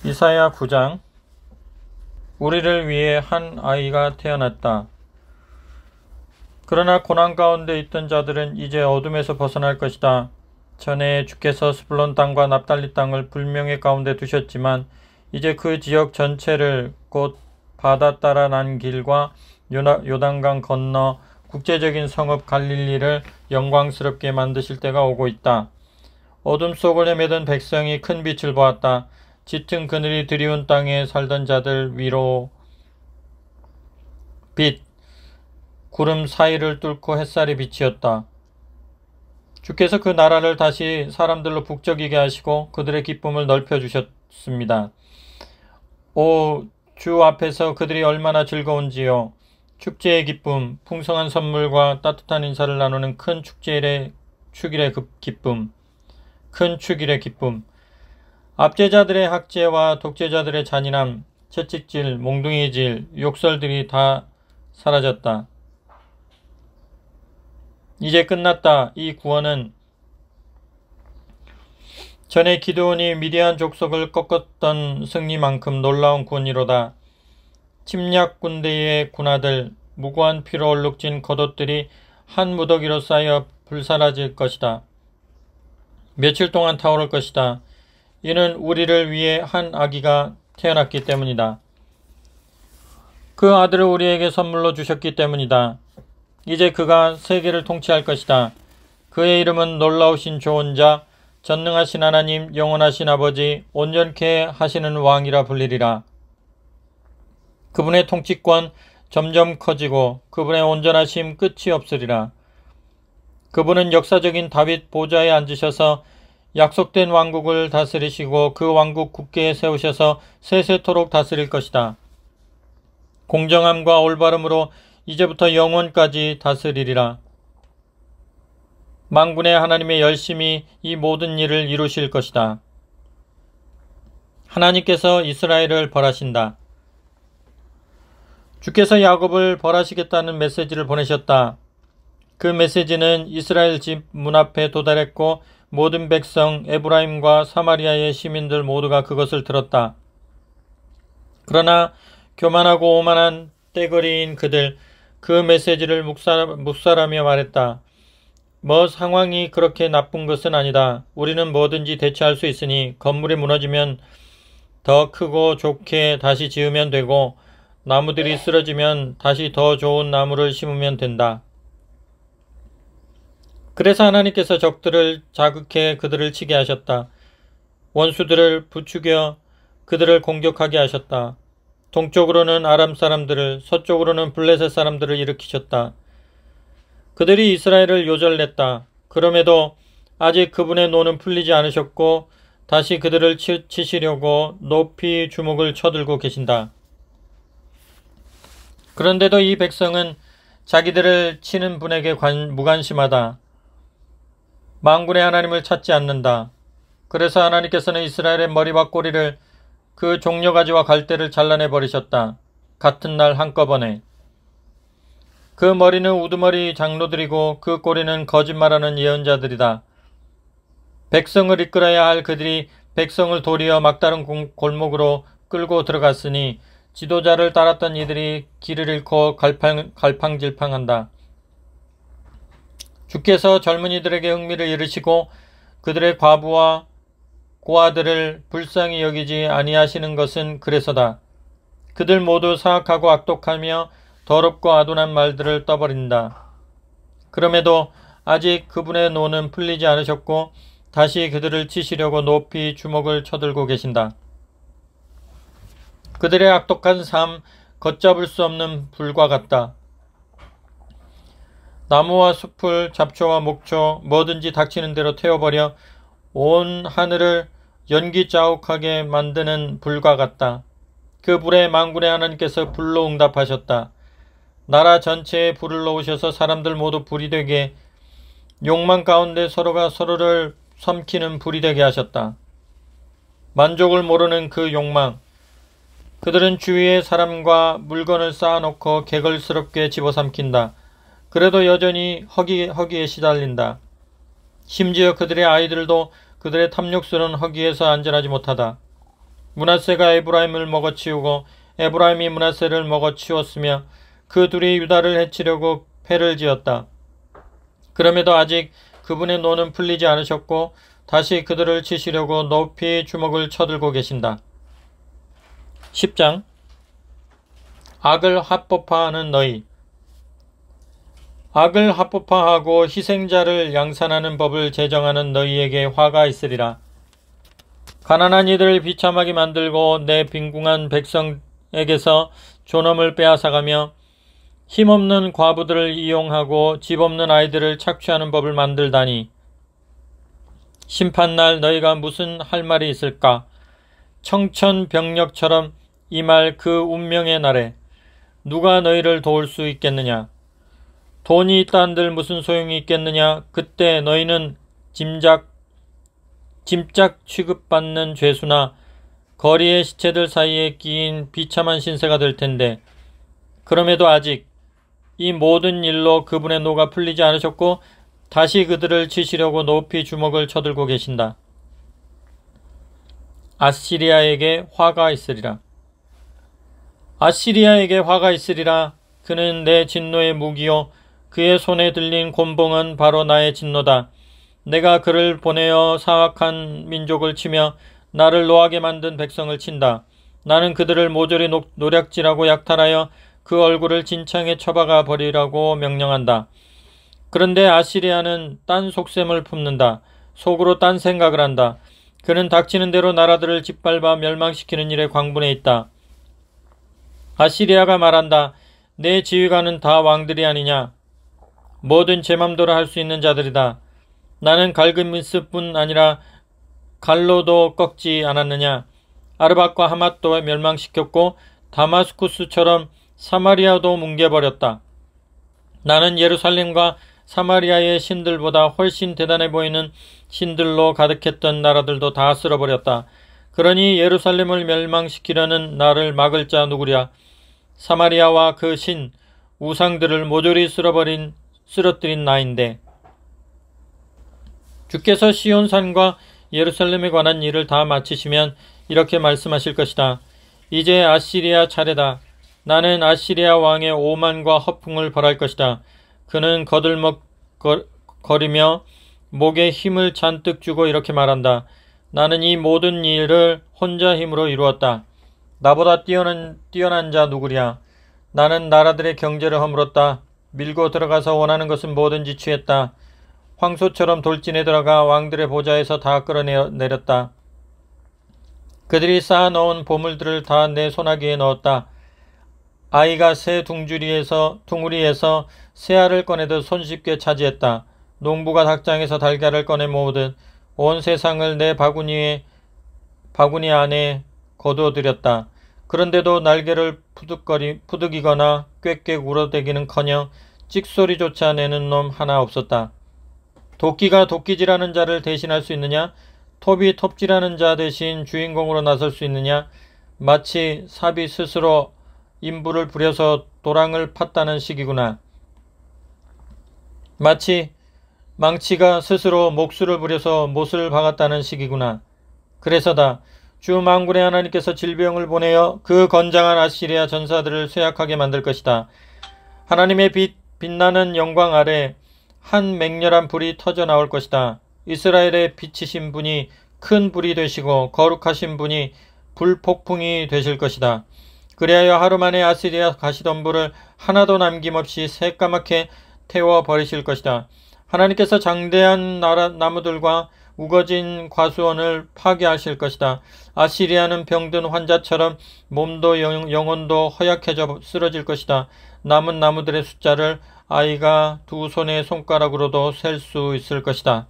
이사야 9장. 우리를 위해 한 아이가 태어났다. 그러나 고난 가운데 있던 자들은 이제 어둠에서 벗어날 것이다. 전에 주께서 스불론 땅과 납달리 땅을 불명예 가운데 두셨지만 이제 그 지역 전체를 곧 바다 따라 난 길과 요단강 건너 국제적인 성읍 갈릴리를 영광스럽게 만드실 때가 오고 있다. 어둠 속을 헤매던 백성이 큰 빛을 보았다. 짙은 그늘이 드리운 땅에 살던 자들 위로 빛, 구름 사이를 뚫고 햇살이 비치었다. 주께서 그 나라를 다시 사람들로 북적이게 하시고 그들의 기쁨을 넓혀주셨습니다. 오, 주 앞에서 그들이 얼마나 즐거운지요. 축제의 기쁨, 풍성한 선물과 따뜻한 인사를 나누는 큰 축일의 기쁨, 큰 축일의 기쁨. 압제자들의 학제와 독재자들의 잔인함, 채찍질, 몽둥이질, 욕설들이 다 사라졌다. 이제 끝났다. 이 구원은 전에 기드온이 미디안 족속을 꺾었던 승리만큼 놀라운 구원이로다. 침략 군대의 군하들, 무고한 피로 얼룩진 겉옷들이 한 무더기로 쌓여 불사라질 것이다. 며칠 동안 타오를 것이다. 이는 우리를 위해 한 아기가 태어났기 때문이다. 그 아들을 우리에게 선물로 주셨기 때문이다. 이제 그가 세계를 통치할 것이다. 그의 이름은 놀라우신 조언자, 전능하신 하나님, 영원하신 아버지, 온전케 하시는 왕이라 불리리라. 그분의 통치권 점점 커지고 그분의 온전하심 끝이 없으리라. 그분은 역사적인 다윗 보좌에 앉으셔서 약속된 왕국을 다스리시고 그 왕국 굳게 세우셔서 세세토록 다스릴 것이다. 공정함과 올바름으로 이제부터 영원까지 다스리리라. 만군의 하나님의 열심히 이 모든 일을 이루실 것이다. 하나님께서 이스라엘을 벌하신다. 주께서 야곱을 벌하시겠다는 메시지를 보내셨다. 그 메시지는 이스라엘 집 문 앞에 도달했고 모든 백성 에브라임과 사마리아의 시민들 모두가 그것을 들었다. 그러나 교만하고 오만한 떼거리인 그들, 그 메시지를 묵살하며 말했다. 뭐 상황이 그렇게 나쁜 것은 아니다. 우리는 뭐든지 대처할 수 있으니 건물이 무너지면 더 크고 좋게 다시 지으면 되고 나무들이 쓰러지면 다시 더 좋은 나무를 심으면 된다. 그래서 하나님께서 적들을 자극해 그들을 치게 하셨다. 원수들을 부추겨 그들을 공격하게 하셨다. 동쪽으로는 아람 사람들을, 서쪽으로는 블레셋 사람들을 일으키셨다. 그들이 이스라엘을 요절냈다. 그럼에도 아직 그분의 노는 풀리지 않으셨고 다시 그들을 치시려고 높이 주먹을 쳐들고 계신다. 그런데도 이 백성은 자기들을 치는 분에게 무관심하다. 만군의 하나님을 찾지 않는다. 그래서 하나님께서는 이스라엘의 머리와 꼬리를 그 종려가지와 갈대를 잘라내 버리셨다. 같은 날 한꺼번에. 그 머리는 우두머리 장로들이고 그 꼬리는 거짓말하는 예언자들이다. 백성을 이끌어야 할 그들이 백성을 도리어 막다른 골목으로 끌고 들어갔으니 지도자를 따랐던 이들이 길을 잃고 갈팡질팡한다. 주께서 젊은이들에게 흥미를 잃으시고 그들의 과부와 고아들을 불쌍히 여기지 아니하시는 것은 그래서다. 그들 모두 사악하고 악독하며 더럽고 아둔한 말들을 떠버린다. 그럼에도 아직 그분의 노는 풀리지 않으셨고 다시 그들을 치시려고 높이 주먹을 쳐들고 계신다. 그들의 악독한 삶, 걷잡을 수 없는 불과 같다. 나무와 숲을, 잡초와 목초, 뭐든지 닥치는 대로 태워버려 온 하늘을 연기자욱하게 만드는 불과 같다. 그 불에 만군의 하나님께서 불로 응답하셨다. 나라 전체에 불을 놓으셔서 사람들 모두 불이 되게 욕망 가운데 서로가 서로를 삼키는 불이 되게 하셨다. 만족을 모르는 그 욕망. 그들은 주위의 사람과 물건을 쌓아놓고 개걸스럽게 집어삼킨다. 그래도 여전히 허기에 시달린다. 심지어 그들의 아이들도 그들의 탐욕스러운 허기에서 안전하지 못하다. 므낫세가 에브라임을 먹어치우고 에브라임이 므낫세를 먹어치웠으며 그 둘이 유다를 해치려고 패를 지었다. 그럼에도 아직 그분의 노는 풀리지 않으셨고 다시 그들을 치시려고 높이 주먹을 쳐들고 계신다. 10장 악을 합법화하는 너희. 악을 합법화하고 희생자를 양산하는 법을 제정하는 너희에게 화가 있으리라. 가난한 이들을 비참하게 만들고 내 빈궁한 백성에게서 존엄을 빼앗아가며 힘없는 과부들을 이용하고 집 없는 아이들을 착취하는 법을 만들다니. 심판날 너희가 무슨 할 말이 있을까? 청천벽력처럼 임할 그 운명의 날에 누가 너희를 도울 수 있겠느냐? 돈이 있다 한들 무슨 소용이 있겠느냐? 그때 너희는 짐작 취급받는 죄수나 거리의 시체들 사이에 끼인 비참한 신세가 될 텐데, 그럼에도 아직 이 모든 일로 그분의 노가 풀리지 않으셨고 다시 그들을 치시려고 높이 주먹을 쳐들고 계신다. 아시리아에게 화가 있으리라. 아시리아에게 화가 있으리라. 그는 내 진노의 무기요 그의 손에 들린 곤봉은 바로 나의 진노다. 내가 그를 보내어 사악한 민족을 치며 나를 노하게 만든 백성을 친다. 나는 그들을 모조리 노략질하고 약탈하여 그 얼굴을 진창에 쳐박아 버리라고 명령한다. 그런데 아시리아는 딴 속셈을 품는다. 속으로 딴 생각을 한다. 그는 닥치는 대로 나라들을 짓밟아 멸망시키는 일에 광분해 있다. 아시리아가 말한다. 내 지휘관은 다 왕들이 아니냐? 뭐든 제 맘대로 할 수 있는 자들이다. 나는 갈그미스뿐 아니라 갈로도 꺾지 않았느냐? 아르밧과 하맛도 멸망시켰고 다마스쿠스처럼 사마리아도 뭉개버렸다. 나는 예루살렘과 사마리아의 신들보다 훨씬 대단해 보이는 신들로 가득했던 나라들도 다 쓸어버렸다. 그러니 예루살렘을 멸망시키려는 나를 막을 자 누구랴? 사마리아와 그 신, 우상들을 모조리 쓰러뜨린 나인데. 주께서 시온산과 예루살렘에 관한 일을 다 마치시면 이렇게 말씀하실 것이다. 이제 아시리아 차례다. 나는 아시리아 왕의 오만과 허풍을 벌할 것이다. 그는 거들먹거리며 목에 힘을 잔뜩 주고 이렇게 말한다. 나는 이 모든 일을 혼자 힘으로 이루었다. 나보다 뛰어난 자 누구랴? 나는 나라들의 경제를 허물었다. 밀고 들어가서 원하는 것은 뭐든지 취했다. 황소처럼 돌진에 들어가 왕들의 보좌에서 다 끌어내렸다. 그들이 쌓아놓은 보물들을 다 내 소나기에 넣었다. 아이가 새 둥우리에서 새알을 꺼내듯 손쉽게 차지했다. 농부가 닭장에서 달걀을 꺼내 모으듯 온 세상을 내 바구니 안에 거두어들였다. 그런데도 날개를 푸득이거나 꽥꽥 울어대기는커녕 찍소리조차 내는 놈 하나 없었다. 도끼가 도끼질하는 자를 대신할 수 있느냐? 톱이 톱질하는 자 대신 주인공으로 나설 수 있느냐? 마치 삽이 스스로 인부를 부려서 도랑을 팠다는 식이구나. 마치 망치가 스스로 목수를 부려서 못을 박았다는 식이구나. 그래서다. 주 만군의 하나님께서 질병을 보내어 그 건장한 아시리아 전사들을 쇠약하게 만들 것이다. 하나님의 빛나는 영광 아래 한 맹렬한 불이 터져 나올 것이다. 이스라엘의 빛이신 분이 큰 불이 되시고 거룩하신 분이 불폭풍이 되실 것이다. 그리하여 하루 만에 아시리아 가시덤불을 하나도 남김없이 새까맣게 태워버리실 것이다. 하나님께서 장대한 나무들과 우거진 과수원을 파괴하실 것이다. 아시리아는 병든 환자처럼 몸도 영혼도 허약해져 쓰러질 것이다. 남은 나무들의 숫자를 아이가 두 손의 손가락으로도 셀 수 있을 것이다.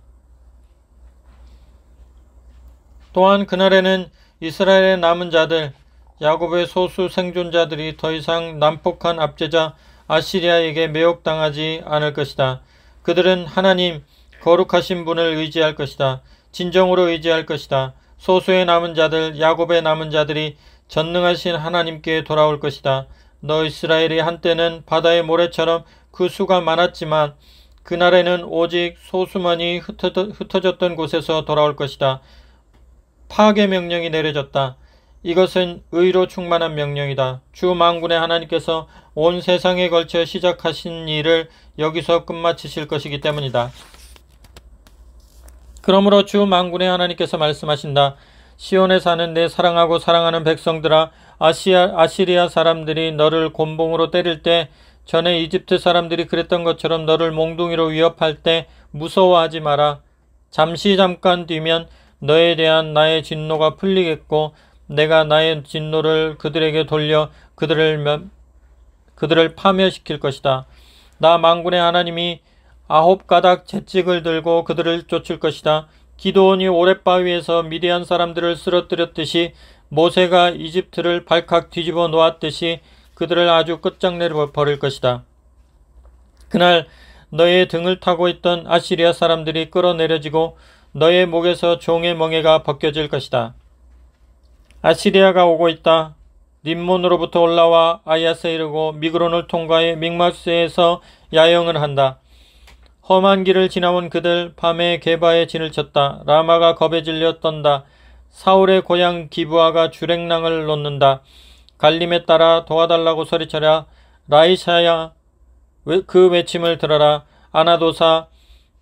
또한 그날에는 이스라엘의 남은 자들, 야곱의 소수 생존자들이 더 이상 난폭한 압제자 아시리아에게 매혹당하지 않을 것이다. 그들은 하나님, 거룩하신 분을 의지할 것이다. 진정으로 의지할 것이다. 소수의 남은 자들, 야곱의 남은 자들이 전능하신 하나님께 돌아올 것이다. 너 이스라엘이 한때는 바다의 모래처럼 그 수가 많았지만 그날에는 오직 소수만이 흩어졌던 곳에서 돌아올 것이다. 파괴 명령이 내려졌다. 이것은 의로 충만한 명령이다. 주 만군의 하나님께서 온 세상에 걸쳐 시작하신 일을 여기서 끝마치실 것이기 때문이다. 그러므로 주 만군의 하나님께서 말씀하신다. 시온에 사는 내 사랑하고 사랑하는 백성들아, 아시리아 사람들이 너를 곤봉으로 때릴 때, 전에 이집트 사람들이 그랬던 것처럼 너를 몽둥이로 위협할 때 무서워하지 마라. 잠깐 뒤면 너에 대한 나의 진노가 풀리겠고, 내가 나의 진노를 그들에게 돌려 그들을 파멸시킬 것이다. 나 만군의 하나님이 9가닥 채찍을 들고 그들을 쫓을 것이다. 기드온이 오랫바위에서 미디안 사람들을 쓰러뜨렸듯이, 모세가 이집트를 발칵 뒤집어 놓았듯이 그들을 아주 끝장내려 버릴 것이다. 그날 너의 등을 타고 있던 아시리아 사람들이 끌어내려지고 너의 목에서 종의 멍에가 벗겨질 것이다. 아시리아가 오고 있다. 림몬으로부터 올라와 아야스에 이르고 미그론을 통과해 믹마스에서 야영을 한다. 험한 길을 지나온 그들, 밤에 게바에 진을 쳤다. 라마가 겁에 질려 떤다. 사울의 고향 기브아가 주랭랑을 놓는다. 갈림에 따라 도와달라고 소리쳐라. 라이샤야, 그 외침을 들어라. 아나도사,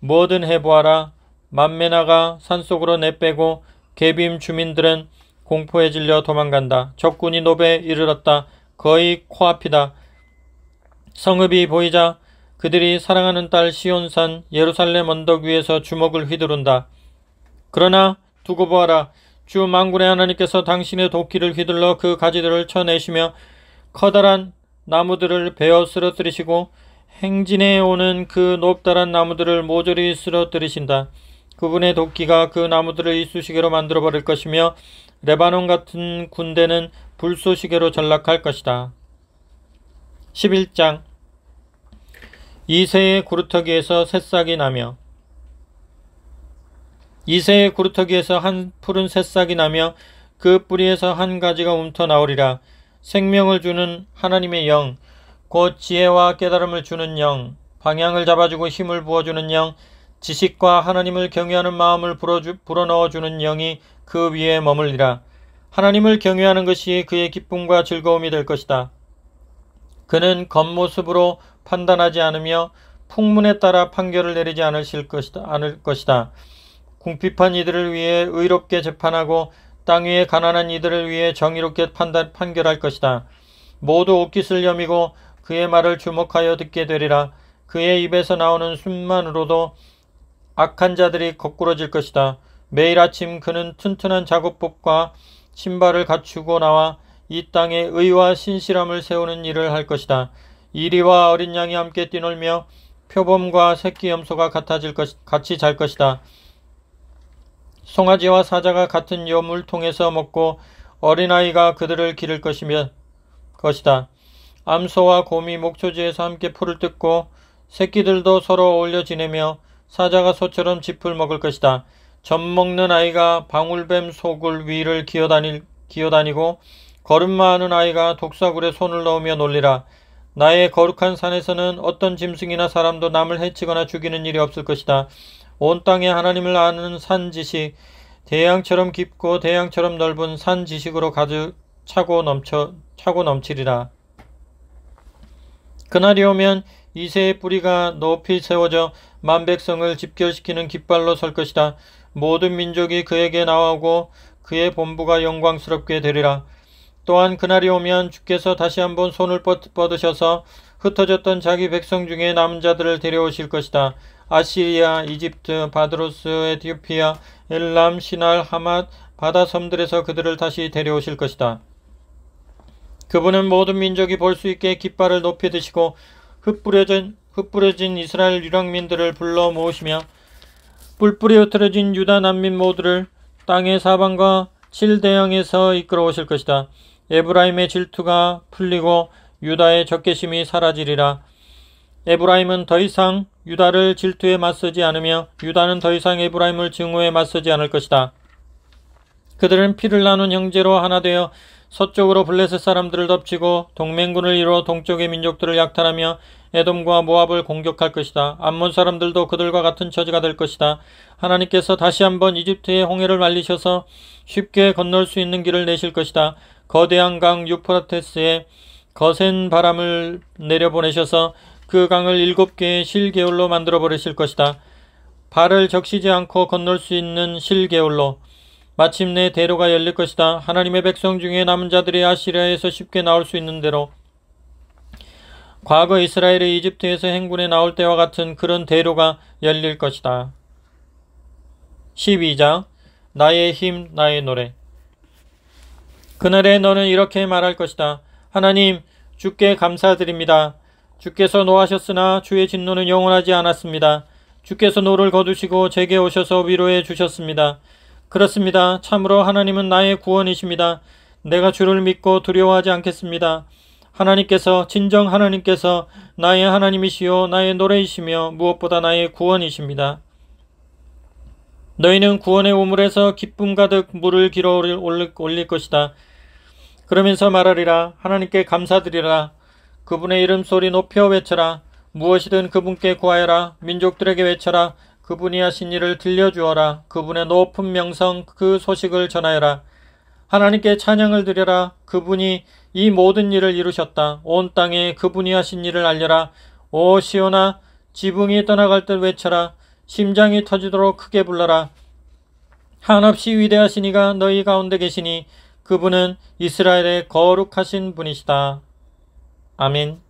뭐든 해보아라. 만메나가 산속으로 내빼고 게빔 주민들은 공포에 질려 도망간다. 적군이 노베에 이르렀다. 거의 코앞이다. 성읍이 보이자 그들이 사랑하는 딸 시온산 예루살렘 언덕 위에서 주먹을 휘두른다. 그러나 두고 보아라. 주 만군의 하나님께서 당신의 도끼를 휘둘러 그 가지들을 쳐내시며 커다란 나무들을 베어 쓰러뜨리시고 행진해 오는 그 높다란 나무들을 모조리 쓰러뜨리신다. 그분의 도끼가 그 나무들을 이쑤시개로 만들어버릴 것이며 레바논 같은 군대는 불쏘시개로 전락할 것이다. 11장 이새의 구루터기에서 새싹이 나며, 이새의 구루터기에서 한 푸른 새싹이 나며 그 뿌리에서 한 가지가 움터 나오리라. 생명을 주는 하나님의 영, 곧 지혜와 깨달음을 주는 영, 방향을 잡아주고 힘을 부어주는 영, 지식과 하나님을 경외하는 마음을 불어넣어주는 영이 그 위에 머물리라. 하나님을 경외하는 것이 그의 기쁨과 즐거움이 될 것이다. 그는 겉모습으로 판단하지 않으며 풍문에 따라 판결을 내리지 않을 것이다. 궁핍한 이들을 위해 의롭게 재판하고 땅 위에 가난한 이들을 위해 정의롭게 판결할 것이다. 모두 옷깃을 여미고 그의 말을 주목하여 듣게 되리라. 그의 입에서 나오는 숨만으로도 악한 자들이 거꾸러질 것이다. 매일 아침 그는 튼튼한 작업복과 신발을 갖추고 나와 이 땅에 의와 신실함을 세우는 일을 할 것이다. 이리와 어린 양이 함께 뛰놀며 표범과 새끼 염소가 같이 잘 것이다. 송아지와 사자가 같은 여물통에서 먹고 어린아이가 그들을 기를 것이다. 암소와 곰이 목초지에서 함께 풀을 뜯고 새끼들도 서로 어울려 지내며 사자가 소처럼 짚을 먹을 것이다. 젖 먹는 아이가 방울뱀 소굴 위를 기어다니고 걸음마하는 아이가 독사굴에 손을 넣으며 놀리라. 나의 거룩한 산에서는 어떤 짐승이나 사람도 남을 해치거나 죽이는 일이 없을 것이다. 온 땅에 하나님을 아는 산 지식, 대양처럼 깊고 대양처럼 넓은 산 지식으로 가득 차고 넘치리라. 그날이 오면 이새의 뿌리가 높이 세워져 만백성을 집결시키는 깃발로 설 것이다. 모든 민족이 그에게 나오고 그의 본부가 영광스럽게 되리라. 또한 그날이 오면 주께서 다시 한번 손을 뻗으셔서 흩어졌던 자기 백성 중에 남은 자들을 데려오실 것이다. 아시리아, 이집트, 바드로스, 에티오피아, 엘람, 시날, 하맛, 바다 섬들에서 그들을 다시 데려오실 것이다. 그분은 모든 민족이 볼 수 있게 깃발을 높이 드시고 흩뿌려진 이스라엘 유랑민들을 불러 모으시며 뿔뿔이 흩어진 유다 난민 모두를 땅의 사방과 칠대양에서 이끌어 오실 것이다. 에브라임의 질투가 풀리고 유다의 적개심이 사라지리라. 에브라임은 더 이상 유다를 질투에 맞서지 않으며 유다는 더 이상 에브라임을 증오에 맞서지 않을 것이다. 그들은 피를 나눈 형제로 하나 되어 서쪽으로 블레셋 사람들을 덮치고 동맹군을 이루어 동쪽의 민족들을 약탈하며 에돔과 모압을 공격할 것이다. 암몬 사람들도 그들과 같은 처지가 될 것이다. 하나님께서 다시 한번 이집트의 홍해를 말리셔서 쉽게 건널 수 있는 길을 내실 것이다. 거대한 강 유프라테스에 거센 바람을 내려보내셔서 그 강을 7개의 실개울로 만들어 버리실 것이다. 발을 적시지 않고 건널 수 있는 실개울로. 마침내 대로가 열릴 것이다. 하나님의 백성 중에 남은 자들이 아시리아에서 쉽게 나올 수 있는 대로, 과거 이스라엘이 이집트에서 행군에 나올 때와 같은 그런 대로가 열릴 것이다. 12장 나의 힘 나의 노래. 그날에 너는 이렇게 말할 것이다. 하나님, 주께 감사드립니다. 주께서 노하셨으나 주의 진노는 영원하지 않았습니다. 주께서 노를 거두시고 제게 오셔서 위로해 주셨습니다. 그렇습니다. 참으로 하나님은 나의 구원이십니다. 내가 주를 믿고 두려워하지 않겠습니다. 하나님께서, 진정 하나님께서 나의 하나님이시요 나의 노래이시며 무엇보다 나의 구원이십니다. 너희는 구원의 우물에서 기쁨 가득 물을 길어 올릴 것이다. 그러면서 말하리라. 하나님께 감사드리라. 그분의 이름 소리 높여 외쳐라. 무엇이든 그분께 구하여라. 민족들에게 외쳐라. 그분이 하신 일을 들려주어라. 그분의 높은 명성 그 소식을 전하여라. 하나님께 찬양을 드려라. 그분이 이 모든 일을 이루셨다. 온 땅에 그분이 하신 일을 알려라. 오 시온아, 지붕이 떠나갈 듯 외쳐라. 심장이 터지도록 크게 불러라. 한없이 위대하신 이가 너희 가운데 계시니 그분은 이스라엘의 거룩하신 분이시다. 아멘.